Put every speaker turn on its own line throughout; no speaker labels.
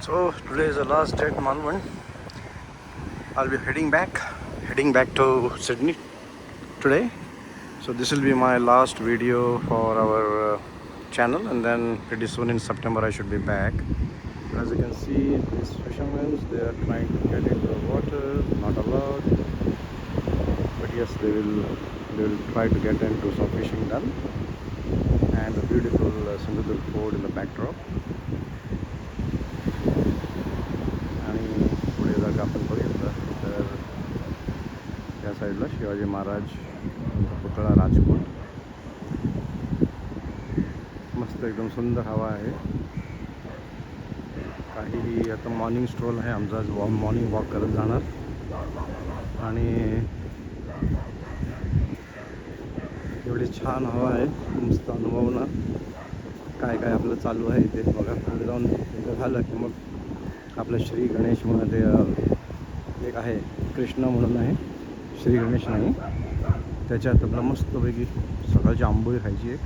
So today is the last day at Malvan. I'll be heading back to Sydney today. So this will be my last video for our channel, and then pretty soon in September I should be back. As you can see, these fishermen, they are trying to get into the water, not allowed. But yes, they will try to get into some fishing done. And the beautiful Sindhudurg Fort in the backdrop. आणि पुढे जर आपण बघितलं तर त्या साईडला शिवाजी महाराज यांचा पुतळा राजकोट. मस्त एकदम सुंदर हवा आहे. काही आता मॉर्निंग स्ट्रोल आहे आमचा, आज मॉर्निंग वॉक करत जाणार. आणि एवढी छान हवा आहे, मस्त अनुभवणार काय काय आपलं चालू आहे ते बघा. पुढे जाऊन एकदा झालं की मग आपलं श्री गणेश म्हणून ते एक आहे, कृष्ण म्हणून आहे, श्री गणेश नाही. त्याच्यात आपलं मस्तपैकी सकाळची आंबोळी खायची आहे,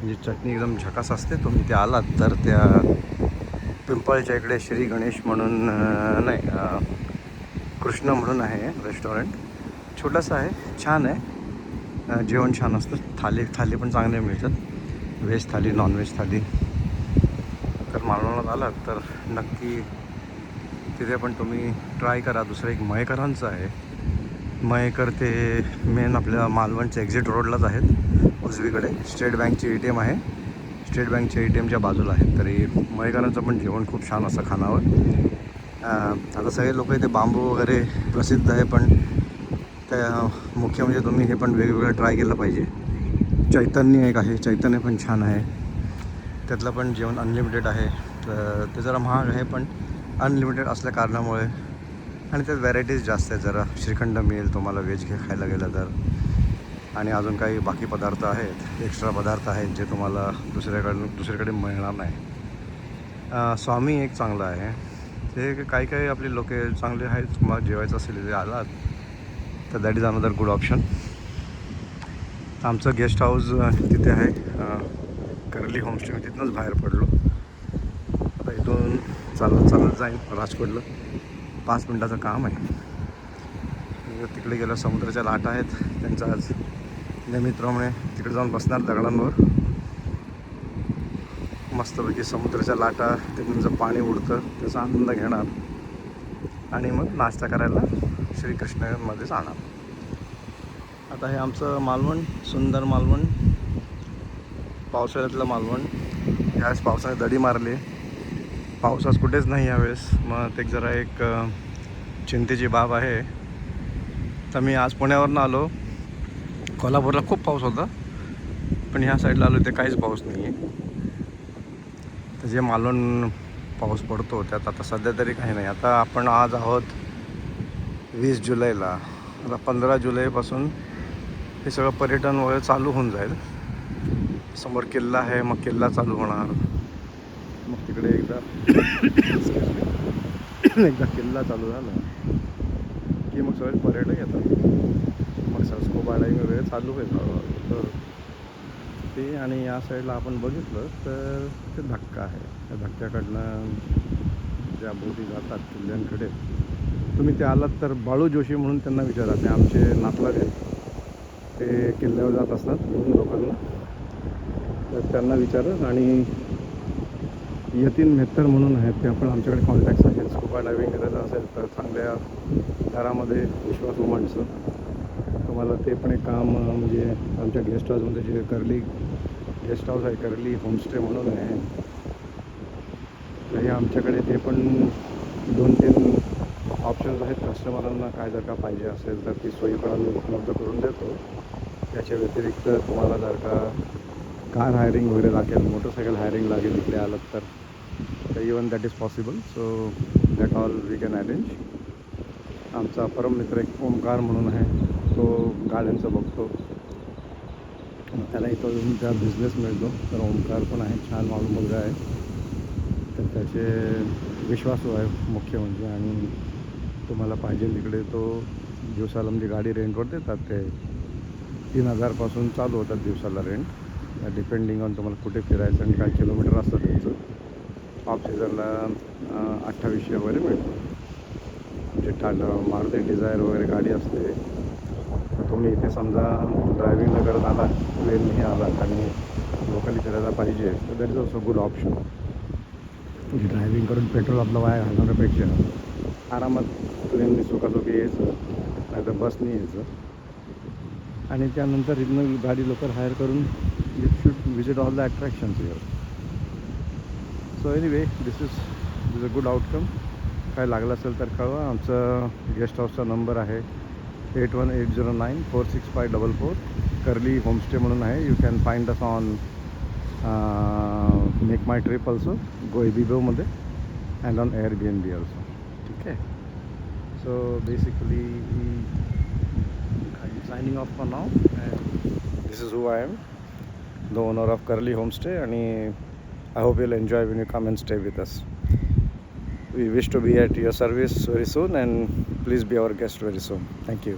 म्हणजे चटणी एकदम झकास असते. तुम्ही ते आलात तर त्या पिंपळच्या इकडे श्री गणेश म्हणून नाही, कृष्ण म्हणून आहे रेस्टॉरंट. छोटंसं आहे, छान आहे, जेवण छान असतं. थाली पण चांगले मिळतात, व्हेज थाली, नॉनव्हेज थाली. तर मालवणात आलात तर नक्की तिथे पण तुम्ही ट्राय करा. दुसरं एक मयेकरांचं आहे. मयेकर ते मेन आपल्या मालवणच्या एक्झिट रोडलाच आहेत, उजवीकडे स्टेट बँकची ATM आहे. स्टेट बँकच्या ATMच्या बाजूला आहे. तरी मयेकरांचं पण जेवण खूप छान असं खानावं. आता सगळे लोक इथे बांबू वगैरे प्रसिद्ध आहे, पण त्या मुख्य म्हणजे तुम्ही हे पण वेगवेगळं ट्राय केलं पाहिजे. चैतन्य एक आहे, चैतन्य पण छान आहे. त्यातलं पण जेवण अनलिमिटेड आहे. तर ते जरा महाग आहे, पण अनलिमिटेड असल्या कारणामुळे, आणि त्यात व्हॅरायटीज जास्त आहेत. जरा श्रीखंड मिळेल तुम्हाला व्हेज खायला गेलं तर, आणि अजून काही बाकी पदार्थ आहेत, एक्स्ट्रा पदार्थ आहेत जे तुम्हाला दुसरीकडे मिळणार नाही. स्वामी एक चांगलं आहे. ते काही आपली लोक चांगले आहेत. तुम्हाला जेवायचं असेल इथे आलात तर that is another good option. आमचं गेस्ट हाऊस तिथे आहे, करली होमस्टे. मी तिथूनच बाहेर पडलो. आता इथून चालत जाईन राजकोटला. 5 मिनटाचं काम आहे. तिकडे गेलं, समुद्राच्या लाटा आहेत त्यांचा आज मित्रामुळे तिकडे जाऊन बसणार दगडांवर. मस्तपैकी समुद्राच्या लाटा, त्यांचं पाणी उडतं, त्याचा आनंद घेणार आणि मग नाश्ता करायला श्रीकृष्णमध्ये जाणार. आता हे आमचं मालवण, सुंदर मालवण, पावसाळ्यातलं मालवण. यावेळेस पावसाने दडी मारली, पावसाच कुठेच नाही यावेळेस. मग ते जरा एक चिंतेची बाब आहे. तर मी आज पुण्यावरून आलो. कोल्हापूरला खूप पाऊस होता, पण ह्या साईडला आलो ते काहीच पाऊस नाही आहे. तर जे मालवण पाऊस पडतो त्यात आता सध्या तरी काही नाही. आता आपण आज आहोत 20 जुलैला. आता 15 जुलैपासून हे सगळं पर्यटन वगैरे चालू होऊन जाईल. समोर किल्ला आहे, मग किल्ला चालू होणार. मग तिकडे एकदा किल्ला चालू झाला की मग सगळे पर्यटक येतात. मग स्कुबा डायव्हिंग वगैरे चालू होईल तर ते. आणि या साईडला आपण बघितलं तर ते धक्का आहे. त्या धक्क्याकडनं ज्या बोटी जातात किल्ल्यांकडे, तुम्ही ते आलात तर बाळू जोशी म्हणून त्यांना विचारा. ते आमचे नातलग आहेत, ते किल्ल्यावर जात असतात म्हणून लोकांना. तर त्यांना विचारा. आणि यतीन मेहतर म्हणून आहेत, ते पण आमच्याकडे कॉन्टॅक्ट्स आहेत. स्कुबा डायव्हिंग करायचं असेल तर चांगल्या दरामध्ये विश्वासू माणसं, तुम्हाला ते पण एक काम. म्हणजे आमच्या गेस्ट हाऊसमध्ये जे करली गेस्ट हाऊस आहे, करली होमस्टे म्हणून आहे, तर हे आमच्याकडे ते पण 2-3 ऑप्शन्स आहेत. कस्टमरांना काय जर का पाहिजे असेल तर ती सोयी पण आम्ही उपलब्ध करून देतो. त्याच्या व्यतिरिक्त तुम्हाला जर का कार हायरिंग वगैरे लागेल, मोटरसायकल हायरिंग लागेल इकडे आलं तर even that is possible. So that all we can arrange. आमचा परम मित्र एक ओमकार म्हणून आहे, तो गाड्यांचं बघतो. त्याला इथं त्या बिझनेस मिळतो. तर ओमकार पण आहे, छान माणूस मुलगा आहे. तर त्याचे विश्वासू आहे मुख्य म्हणजे. आणि तुम्हाला पाहिजे तिकडे तो दिवसाला म्हणजे गाडी रेंटवर देतात. ते 3,000पासून चालू होतात दिवसाला रेंट, डिपेंडिंग ऑन तुम्हाला कुठे फिरायचं आणि काय किलोमीटर असतं त्यांचं. ऑफ सीझनला 2800 वगैरे मिळतो. म्हणजे टाटा मारुती डिझायर वगैरे गाडी असते. तर तुम्ही इथे समजा ड्रायव्हिंगला करत आला, ट्रेननेही आलात आणि लोकली करायला पाहिजे तर that is also good option. म्हणजे ड्रायव्हिंग करून पेट्रोल आपलं वाया घालवण्यापेक्षा आरामात ट्रेनने सुखासुखी यायचं, नाही तर बसने यायचं आणि त्यानंतर इथनं गाडी लवकर हायर करून you should visit all the attractions here. So anyway this is a good outcome. काय लागलं असेल तर कळवा. आमचं गेस्ट हाऊसचा नंबर आहे 8180946544. कर्ली होमस्टे म्हणून आहे. You can find us on MakeMyTrip also गोएबीबोमध्ये अँड ऑन Airbnb ऑल्सो. ठीक आहे. So basically signing off for now, and this is who I am, the owner of Curly Homestay, and I hope you'll enjoy when you come and stay with us. We wish to be at your service very soon, and please be our guest very soon. Thank you.